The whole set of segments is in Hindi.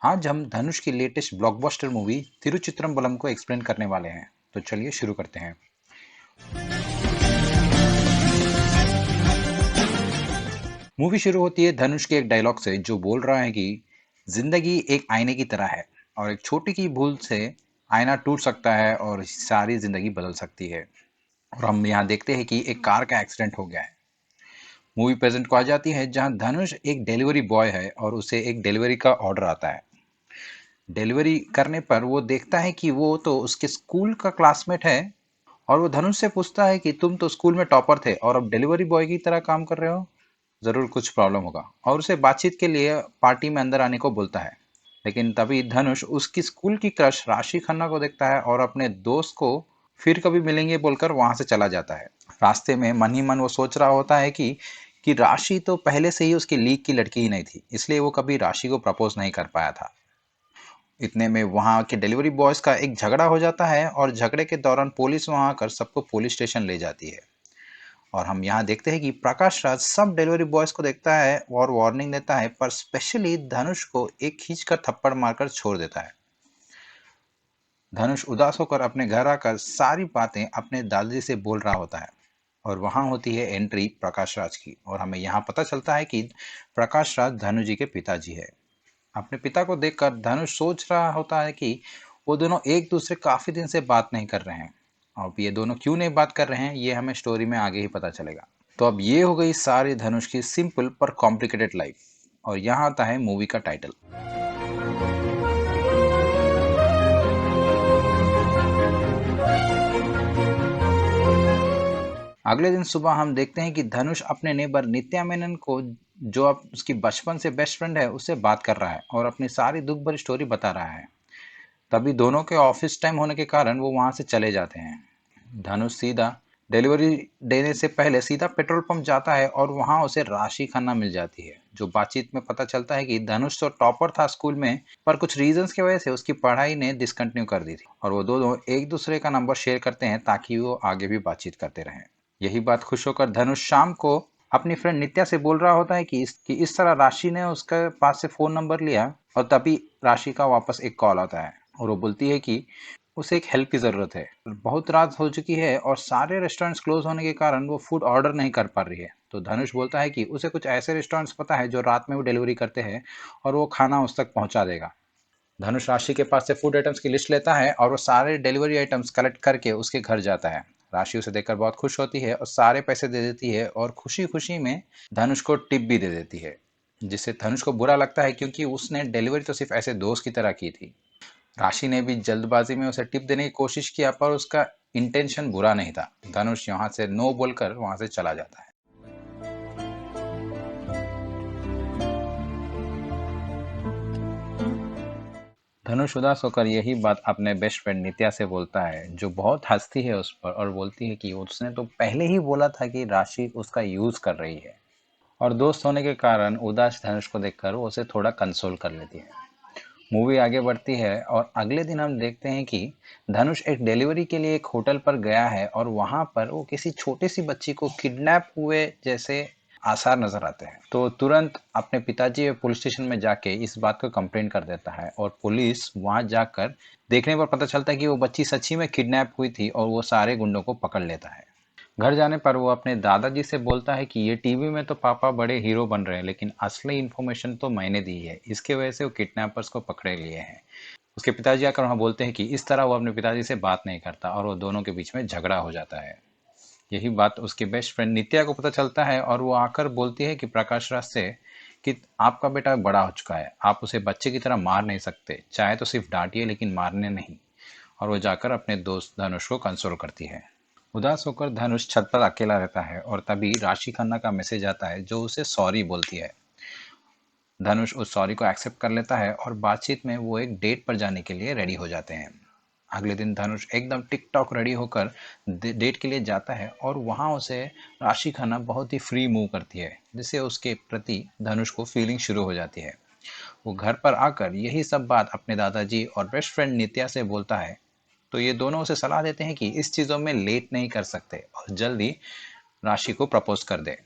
आज हम धनुष की लेटेस्ट ब्लॉकबस्टर मूवी तिरुचित्रम्बलम को एक्सप्लेन करने वाले हैं। तो चलिए शुरू करते हैं। मूवी शुरू होती है धनुष के एक डायलॉग से जो बोल रहा है कि जिंदगी एक आईने की तरह है और एक छोटी की भूल से आईना टूट सकता है और सारी जिंदगी बदल सकती है। और हम यहाँ देखते हैं कि एक कार का एक्सीडेंट हो गया है। मूवी प्रेजेंट को आ जाती है जहाँ धनुष एक डिलीवरी बॉय है और उसे एक डिलीवरी का ऑर्डर आता है। डिलीवरी करने पर वो देखता है कि वो तो उसके स्कूल का क्लासमेट है और वो धनुष से पूछता है कि तुम तो स्कूल में टॉपर थे और अब डिलीवरी बॉय की तरह काम कर रहे हो, जरूर कुछ प्रॉब्लम होगा, और उसे बातचीत के लिए पार्टी में अंदर आने को बोलता है। लेकिन तभी धनुष उसकी स्कूल की क्रश राशि खन्ना को देखता है और अपने दोस्त को फिर कभी मिलेंगे बोलकर वहां से चला जाता है। रास्ते में मन ही मन वो सोच रहा होता है कि राशि तो पहले से ही उसकी लीग की लड़की ही नहीं थी, इसलिए वो कभी राशि को प्रपोज नहीं कर पाया था। इतने में वहां के डिलीवरी बॉयज का एक झगड़ा हो जाता है और झगड़े के दौरान पुलिस वहां आकर सबको पुलिस स्टेशन ले जाती है। और हम यहाँ देखते हैं कि प्रकाश राज सब डिलीवरी बॉयज को देखता है और वार्निंग देता है, पर स्पेशली धनुष को एक खींचकर थप्पड़ मारकर छोड़ देता है। धनुष उदास होकर अपने घर आकर सारी बातें अपने दादाजी से बोल रहा होता है। और वहां होती है एंट्री प्रकाश राज की और हमें यहाँ पता चलता है कि प्रकाश राज धनु जी के पिताजी है। अपने पिता को देखकर धनुष सोच रहा होता है कि वो दोनों एक दूसरे काफी दिन से बात नहीं कर रहे हैं। अब ये दोनों क्यों नहीं बात कर रहे हैं ये हमें स्टोरी में आगे ही पता चलेगा। तो अब ये हो गई सारी धनुष की सिंपल पर कॉम्प्लिकेटेड लाइफ। और यहाँ आता है मूवी का टाइटल। अगले दिन सुबह हम देखते हैं कि धनुष अपने नेबर नित्या मेनन को, जो अब उसकी बचपन से बेस्ट फ्रेंड है, उससे बात कर रहा है और अपनी सारी दुख भरी स्टोरी बता रहा है। तभी दोनों के ऑफिस टाइम होने के कारण वो वहां से चले जाते हैं। धनुष सीधा डिलीवरी देने से पहले सीधा पेट्रोल पंप जाता है और वहां उसे राशि खन्ना मिल जाती है। जो बातचीत में पता चलता है कि धनुष तो टॉपर था स्कूल में, पर कुछ रीजंस की वजह से उसकी पढ़ाई ने डिसकंटिन्यू कर दी थी और वो दोनों एक दूसरे का नंबर शेयर करते हैं ताकि वो आगे भी बातचीत करते रहें। यही बात खुश होकर धनुष शाम को अपनी फ्रेंड नित्या से बोल रहा होता है कि इस तरह राशि ने उसके पास से फोन नंबर लिया। और तभी राशि का वापस एक कॉल आता है और वो बोलती है कि उसे एक हेल्प की ज़रूरत है। बहुत रात हो चुकी है और सारे रेस्टोरेंट्स क्लोज होने के कारण वो फूड ऑर्डर नहीं कर पा रही है। तो धनुष बोलता है कि उसे कुछ ऐसे रेस्टोरेंट्स पता है जो रात में वो डिलीवरी करते हैं और वो खाना उस तक पहुंचा देगा। धनुष राशि के पास से फूड आइटम्स की लिस्ट लेता है और वो सारे डिलीवरी आइटम्स कलेक्ट करके उसके घर जाता है। राशि उसे देखकर बहुत खुश होती है और सारे पैसे दे देती है और खुशी खुशी में धनुष को टिप भी दे देती है, जिससे धनुष को बुरा लगता है क्योंकि उसने डिलीवरी तो सिर्फ ऐसे दोस्त की तरह की थी। राशि ने भी जल्दबाजी में उसे टिप देने की कोशिश किया, पर उसका इंटेंशन बुरा नहीं था। धनुष यहाँ से नो बोलकर वहां से चला जाता है। धनुष उदास होकर यही बात अपने बेस्ट फ्रेंड नित्या से बोलता है, जो बहुत हंसती है उस पर और बोलती है कि उसने तो पहले ही बोला था कि राशि उसका यूज कर रही है। और दोस्त होने के कारण उदास धनुष को देखकर वो उसे थोड़ा कंसोल कर लेती है। मूवी आगे बढ़ती है और अगले दिन हम देखते हैं कि धनुष एक डिलीवरी के लिए एक होटल पर गया है और वहां पर वो किसी छोटी सी बच्ची को किडनैप हुए जैसे आसार नजर आते हैं। तो तुरंत अपने पिताजी पुलिस स्टेशन में जाके इस बात को कंप्लेन कर देता है और पुलिस वहां जाकर देखने पर पता चलता है कि वो बच्ची सच्ची में किडनैप हुई थी और वो सारे गुंडों को पकड़ लेता है। घर जाने पर वो अपने दादाजी से बोलता है कि ये टीवी में तो पापा बड़े हीरो बन रहे हैं, लेकिन असली इन्फॉर्मेशन तो मैंने दी है, इसके वजह से वो किडनैपर्स को पकड़े लिए हैं। उसके पिताजी आकर वहाँ बोलते हैं कि इस तरह वो अपने पिताजी से बात नहीं करता और वो दोनों के बीच में झगड़ा हो जाता है। यही बात उसकी बेस्ट फ्रेंड नित्या को पता चलता है और वो आकर बोलती है कि प्रकाश राज से कि आपका बेटा बड़ा हो चुका है, आप उसे बच्चे की तरह मार नहीं सकते, चाहे तो सिर्फ डांटिए लेकिन मारने नहीं। और वो जाकर अपने दोस्त धनुष को कंसोल करती है। उदास होकर धनुष छत पर अकेला रहता है और तभी राशि खन्ना का मैसेज आता है जो उसे सॉरी बोलती है। धनुष उस सॉरी को एक्सेप्ट कर लेता है और बातचीत में वो एक डेट पर जाने के लिए रेडी हो जाते हैं। अगले दिन धनुष एकदम टिकटॉक रेडी होकर डेट के लिए जाता है और वहाँ उसे राशि खन्ना बहुत ही फ्री मूव करती है, जिससे उसके प्रति धनुष को फीलिंग शुरू हो जाती है। वो घर पर आकर यही सब बात अपने दादाजी और बेस्ट फ्रेंड नित्या से बोलता है। तो ये दोनों उसे सलाह देते हैं कि इस चीज़ों में लेट नहीं कर सकते और जल्दी राशि को प्रपोज कर दे।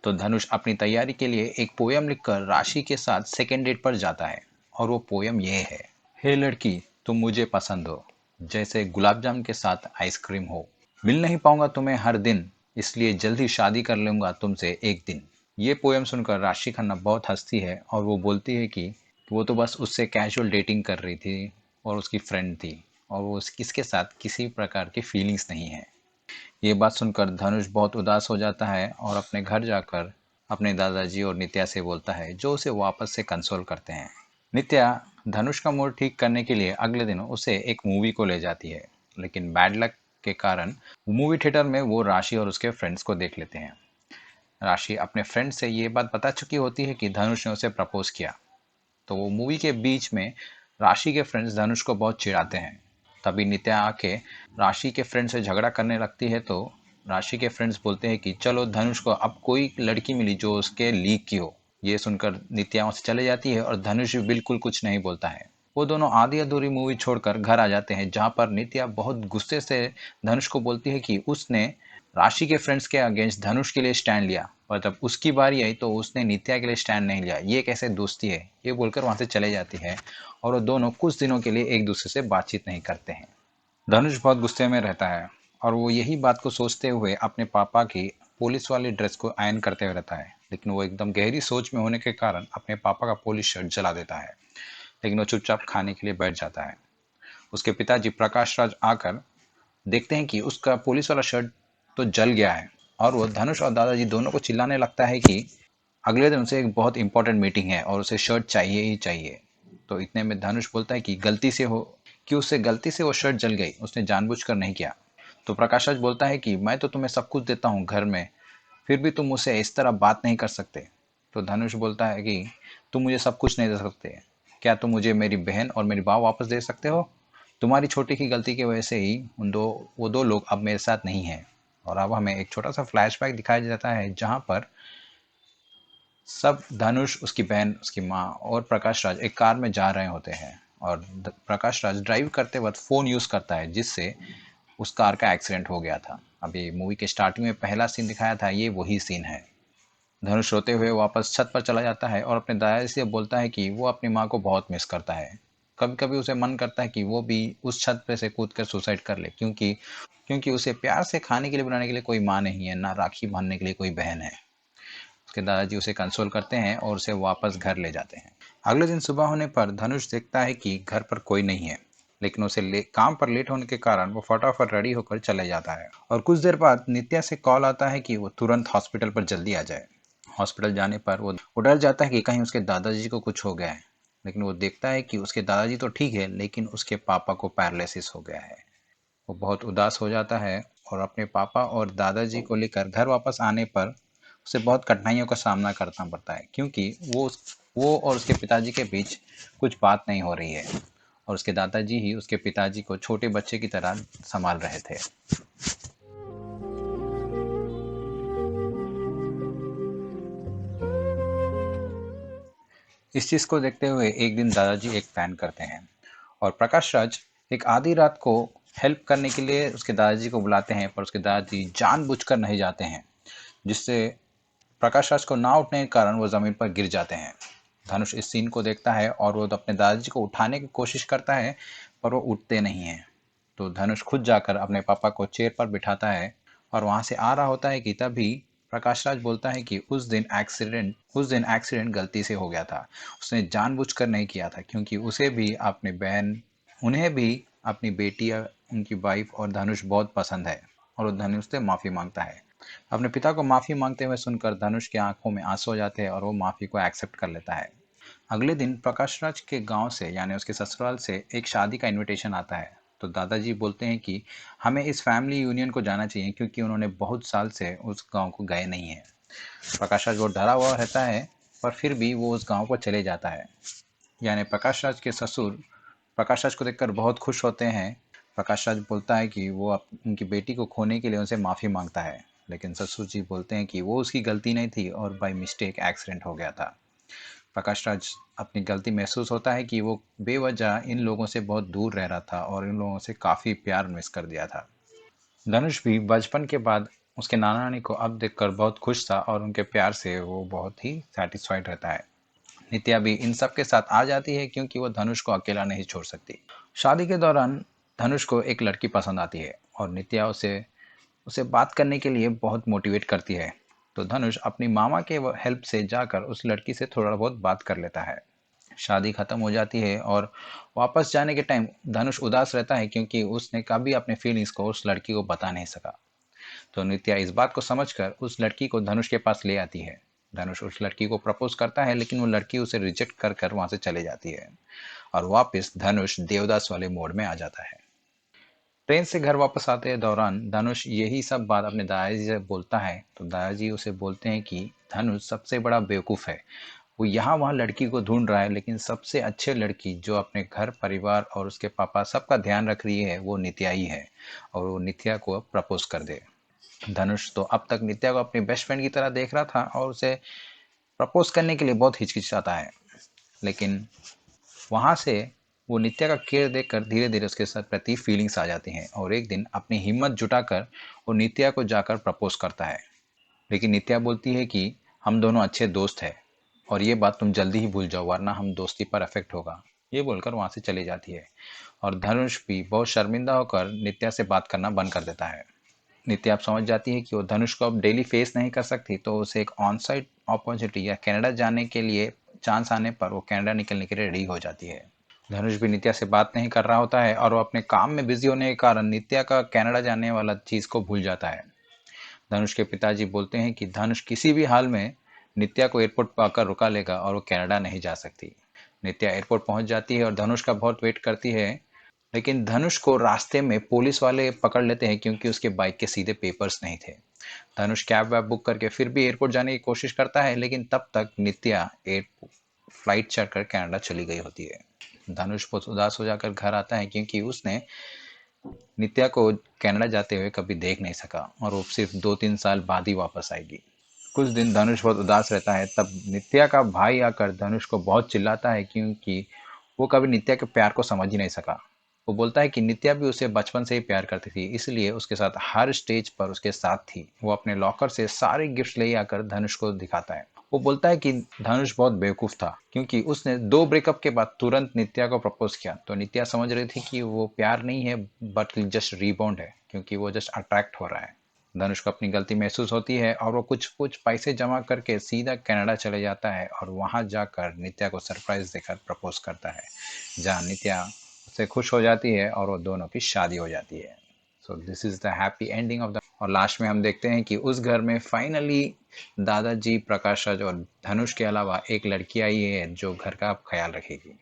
तो धनुष अपनी तैयारी के लिए एक पोयम लिखकर राशि के साथ सेकेंड डेट पर जाता है और वो पोयम ये है। हे लड़की, तुम मुझे पसंद हो, जैसे गुलाब जामुन के साथ आइसक्रीम हो। मिल नहीं पाऊंगा तुम्हें हर दिन, इसलिए जल्दी शादी कर लूंगा तुमसे एक दिन। ये पोयम सुनकर राशि खन्ना बहुत हंसती है और वो बोलती है कि वो तो बस उससे कैजुअल डेटिंग कर रही थी और उसकी फ्रेंड थी, और वो इसके साथ किसी प्रकार की फीलिंग्स नहीं है। ये बात सुनकर धनुष बहुत उदास हो जाता है और अपने घर जाकर अपने दादाजी और नित्या से बोलता है, जो उसे वापस से कंसोल करते हैं। नित्या धनुष का मूड ठीक करने के लिए अगले दिन उसे एक मूवी को ले जाती है, लेकिन बैड लक के कारण मूवी थिएटर में वो राशि और उसके फ्रेंड्स को देख लेते हैं। राशि अपने फ्रेंड से ये बात बता चुकी होती है कि धनुष ने उसे प्रपोज किया, तो वो मूवी के बीच में राशि के फ्रेंड्स धनुष को बहुत चिढ़ाते हैं। तभी नित्या आके राशि के फ्रेंड से झगड़ा करने लगती है, तो राशि के फ्रेंड्स बोलते हैं कि चलो धनुष को अब कोई लड़की मिली जो उसके लीक की हो। ये सुनकर नित्या वहाँ से चले जाती है और धनुष भी बिल्कुल कुछ नहीं बोलता है। वो दोनों आधी अधूरी मूवी छोड़कर घर आ जाते हैं, जहाँ पर नित्या बहुत गुस्से से धनुष को बोलती है कि उसने राशि के फ्रेंड्स के अगेंस्ट धनुष के लिए स्टैंड लिया, और जब उसकी बारी आई तो उसने नित्या के लिए स्टैंड नहीं लिया, ये कैसे दोस्ती है। ये बोलकर वहां से चले जाती है और वो दोनों कुछ दिनों के लिए एक दूसरे से बातचीत नहीं करते हैं। धनुष बहुत गुस्से में रहता है और वो यही बात को सोचते हुए अपने पापा की पुलिस वाली ड्रेस को आयन करते हुए रहता है, लेकिन वो एकदम गहरी सोच में होने के कारण अपने पापा का पुलिस शर्ट जला देता है। लेकिन वो चुपचाप खाने के लिए बैठ जाता है। उसके पिताजी प्रकाश राज आकर देखते हैं कि उसका पुलिस वाला शर्ट तो जल गया है, और वो धनुष और दादाजी दोनों को चिल्लाने लगता है कि अगले दिन उसे एक बहुत इंपॉर्टेंट मीटिंग है और उसे शर्ट चाहिए ही चाहिए। तो इतने में धनुष बोलता है कि उससे गलती से वो शर्ट जल गई, उसने जानबूझकर नहीं किया। तो प्रकाश राज बोलता है कि मैं तो तुम्हें सब कुछ देता हूँ घर में, फिर भी तुम मुझसे इस तरह बात नहीं कर सकते। तो धनुष बोलता है कि तुम मुझे सब कुछ नहीं दे सकते, क्या तुम मुझे मेरी बहन और मेरी माँ वापस दे सकते हो? तुम्हारी छोटी की गलती की वजह से ही वो दो लोग अब मेरे साथ नहीं हैं। और अब हमें एक छोटा सा फ्लैशबैक दिखाया जाता है, जहाँ पर सब धनुष, उसकी बहन, उसकी माँ और प्रकाश राज एक कार में जा रहे होते हैं, और प्रकाश राज ड्राइव करते वक्त फ़ोन यूज़ करता है, जिससे उस कार का एक्सीडेंट हो गया था। अभी मूवी के स्टार्टिंग में पहला सीन दिखाया था, ये वही सीन है। धनुष रोते हुए वापस छत पर चला जाता है और अपने दादाजी से बोलता है कि वो अपनी माँ को बहुत मिस करता है। कभी कभी उसे मन करता है कि वो भी उस छत पे से कूद कर सुसाइड कर ले, क्योंकि क्योंकि उसे प्यार से खाने के लिए बनाने के लिए कोई माँ नहीं है, ना राखी बांधने के लिए कोई बहन है। उसके दादाजी उसे कंसोल करते हैं और उसे वापस घर ले जाते हैं। अगले दिन सुबह होने पर धनुष देखता है कि घर पर कोई नहीं है, लेकिन उसे काम पर लेट होने के कारण वो फटाफट रेडी होकर चले जाता है। और कुछ देर बाद नित्या से कॉल आता है कि वो तुरंत हॉस्पिटल पर जल्दी आ जाए। हॉस्पिटल जाने पर वो डर जाता है कि कहीं उसके दादाजी को कुछ हो गया है, लेकिन वो देखता है कि उसके दादाजी तो ठीक है, लेकिन उसके पापा को पैरालिसिस हो गया है। वो बहुत उदास हो जाता है और अपने पापा और दादाजी को लेकर घर वापस आने पर उसे बहुत कठिनाइयों का सामना करना पड़ता है, क्योंकि वो और उसके पिताजी के बीच कुछ बात नहीं हो रही है, और उसके दादाजी ही उसके पिताजी को छोटे बच्चे की तरह संभाल रहे थे। इस चीज़ को देखते हुए एक दिन दादाजी एक प्लान करते हैं, और प्रकाश राज एक आधी रात को हेल्प करने के लिए उसके दादाजी को बुलाते हैं, पर उसके दादाजी जानबूझकर नहीं जाते हैं, जिससे प्रकाश राज को ना उठने के कारण वो ज़मीन पर गिर जाते हैं। धनुष इस सीन को देखता है और वो अपने दादाजी को उठाने की कोशिश करता है, पर वो उठते नहीं हैं। तो धनुष खुद जाकर अपने पापा को चेयर पर बिठाता है और वहाँ से आ रहा होता है कि तभी प्रकाश राज बोलता है कि उस दिन एक्सीडेंट गलती से हो गया था। उसने जानबूझकर नहीं किया था, क्योंकि उन्हें भी अपनी बेटी या उनकी वाइफ और धनुष बहुत पसंद है, और वो धनुष से माफ़ी मांगता है। अपने पिता को माफ़ी मांगते हुए सुनकर धनुष की आंखों में आंसू हो जाते हैं और वो माफ़ी को एक्सेप्ट कर लेता है। अगले दिन प्रकाश राज के गांव से, यानी उसके ससुराल से, एक शादी का इनविटेशन आता है। तो दादाजी बोलते हैं कि हमें इस फैमिली यूनियन को जाना चाहिए, क्योंकि उन्होंने बहुत साल से उस गांव को गए नहीं हैं। प्रकाश राज वो डरा हुआ रहता है, पर फिर भी वो उस गांव को चले जाता है। यानी प्रकाश राज के ससुर प्रकाश राज को देखकर बहुत खुश होते हैं। प्रकाश राज बोलता है कि वो उनकी बेटी को खोने के लिए उनसे माफ़ी मांगता है, लेकिन ससुर जी बोलते हैं कि वो उसकी गलती नहीं थी और बाय मिस्टेक एक्सीडेंट हो गया था। प्रकाश राज अपनी गलती महसूस होता है कि वो बेवजह इन लोगों से बहुत दूर रह रहा था और इन लोगों से काफ़ी प्यार मिस कर दिया था। धनुष भी बचपन के बाद उसके नाना नानी को अब देखकर बहुत खुश था और उनके प्यार से वो बहुत ही सेटिस्फाइड रहता है। नित्या भी इन सब के साथ आ जाती है क्योंकि वो धनुष को अकेला नहीं छोड़ सकती। शादी के दौरान धनुष को एक लड़की पसंद आती है और नित्या उसे उसे बात करने के लिए बहुत मोटिवेट करती है। तो धनुष अपनी मामा के हेल्प से जाकर उस लड़की से थोड़ा बहुत बात कर लेता है। शादी खत्म हो जाती है और वापस जाने के टाइम धनुष उदास रहता है क्योंकि उसने कभी अपने फीलिंग्स को उस लड़की को बता नहीं सका। तो नित्या इस बात को समझकर उस लड़की को धनुष के पास ले आती है। धनुष उस लड़की को प्रपोज करता है लेकिन वो लड़की उसे रिजेक्ट कर कर वहां से चले जाती है और वापस धनुष देवदास वाले मोड में आ जाता है। ट्रेन से घर वापस आते दौरान धनुष यही सब बात अपने दादाजी से बोलता है। तो दादाजी उसे बोलते हैं कि धनुष सबसे बड़ा बेवकूफ़ है। वो यहाँ वहाँ लड़की को ढूंढ रहा है लेकिन सबसे अच्छे लड़की जो अपने घर परिवार और उसके पापा सबका ध्यान रख रही है वो नित्या ही है और वो नित्या को प्रपोज कर दे। धनुष तो अब तक नित्या को अपनी बेस्ट फ्रेंड की तरह देख रहा था और उसे प्रपोज करने के लिए बहुत हिचकिचाता है, लेकिन वहां से वो नित्या का केयर देखकर धीरे धीरे उसके साथ प्रति फीलिंग्स आ जाती हैं और एक दिन अपनी हिम्मत जुटाकर वो नित्या को जाकर प्रपोज करता है। लेकिन नित्या बोलती है कि हम दोनों अच्छे दोस्त हैं और ये बात तुम जल्दी ही भूल जाओ वरना हम दोस्ती पर अफेक्ट होगा। ये बोलकर वहां से चली जाती है और धनुष भी बहुत शर्मिंदा होकर नित्या से बात करना बंद कर देता है। नित्या अब समझ जाती है कि वो धनुष को अब डेली फेस नहीं कर सकती, तो उसे एक ऑन साइट अपॉर्चुनिटी या कनाडा जाने के लिए चांस आने पर वो कनाडा निकलने के लिए रेडी हो जाती है। धनुष भी नित्या से बात नहीं कर रहा होता है और वो अपने काम में बिजी होने के कारण नित्या का कनाडा जाने वाला चीज़ को भूल जाता है। धनुष के पिताजी बोलते हैं कि धनुष किसी भी हाल में नित्या को एयरपोर्ट पर आकर रुका लेगा और वो कनाडा नहीं जा सकती। नित्या एयरपोर्ट पहुंच जाती है और धनुष का बहुत वेट करती है, लेकिन धनुष को रास्ते में पुलिस वाले पकड़ लेते हैं क्योंकि उसके बाइक के सीधे पेपर्स नहीं थे। धनुष कैब वैब बुक करके फिर भी एयरपोर्ट जाने की कोशिश करता है लेकिन तब तक नित्या एयरपोर्ट फ्लाइट चढ़कर कनाडा चली गई होती है। धनुष बहुत उदास हो जाकर घर आता है क्योंकि उसने नित्या को कनाडा जाते हुए कभी देख नहीं सका और वो सिर्फ 2-3 साल बाद ही वापस आएगी। कुछ दिन धनुष बहुत उदास रहता है, तब नित्या का भाई आकर धनुष को बहुत चिल्लाता है क्योंकि वो कभी नित्या के प्यार को समझ ही नहीं सका। वो बोलता है कि नित्या भी उसे बचपन से ही प्यार करती थी, इसलिए उसके साथ हर स्टेज पर उसके साथ थी। वो अपने लॉकर से सारे गिफ्ट ले आकर धनुष को दिखाता है। वो बोलता है कि धनुष बहुत बेवकूफ था क्योंकि उसने 2 ब्रेकअप के बाद तुरंत नित्या को प्रपोज किया। तो नित्या समझ रही थी कि वो प्यार नहीं है बट जस्ट रीबाउंड है क्योंकि वो जस्ट अट्रैक्ट हो रहा है। धनुष को अपनी गलती महसूस होती है और वो कुछ कुछ पैसे जमा करके सीधा कनाडा चले जाता है और वहां जाकर नित्या को सरप्राइज देकर प्रपोज करता है, जहां नित्या उससे खुश हो जाती है और वो दोनों की शादी हो जाती है। So this is the happy ending of the. और लास्ट में हम देखते हैं कि उस घर में फाइनली दादाजी, प्रकाश राज और धनुष के अलावा एक लड़की आई है जो घर का ख्याल रखेगी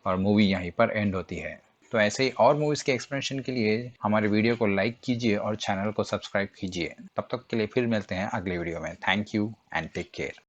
और मूवी यहीं पर एंड होती है। तो ऐसे ही और मूवीज़ के एक्सप्लेनेशन के लिए हमारे वीडियो को लाइक कीजिए और चैनल को सब्सक्राइब कीजिए। तब तक के लिए फिर मिलते हैं अगले वीडियो में। Thank you and take care.